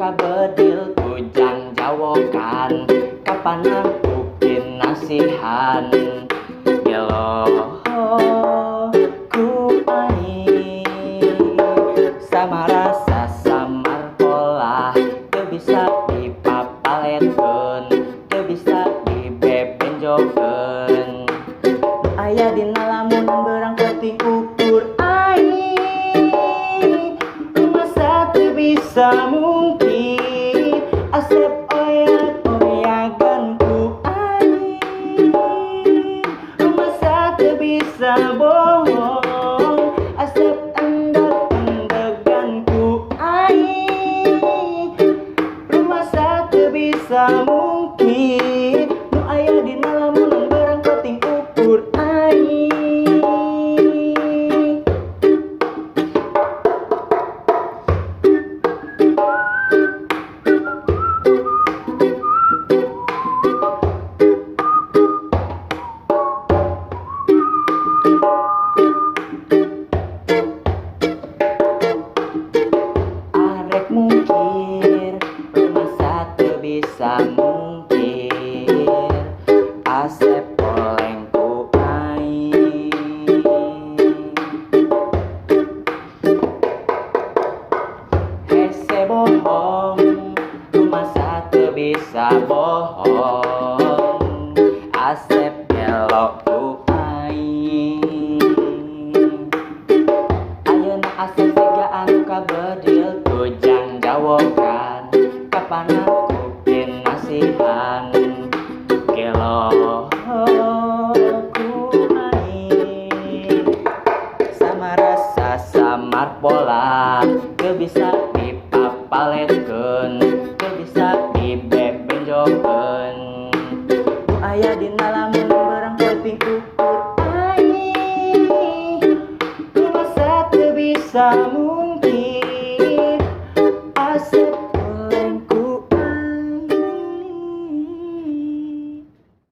kabedil kujang jawokan kapan bikin nasihan gelo ku aing sama rasa samar pola teu bisa dipapaletkeun teu bisa dibebenjokeun aya dina lamunan berang penting ukur aing masa teu bisa mungkin asep oyak-oyakan ku aing masa teu bisa bohong asep endek-endegan ku aing masa teu bisa mungkin nu aya dina lamunan berang penting ukur aing. Arek mungkir masa teu bisa mungkir asep oleng ku aing hese bohong masa teu bisa bohong asep gelo ku aing ayeuna asep siga anu kabedil kujang jawokan kapan bikin nasihat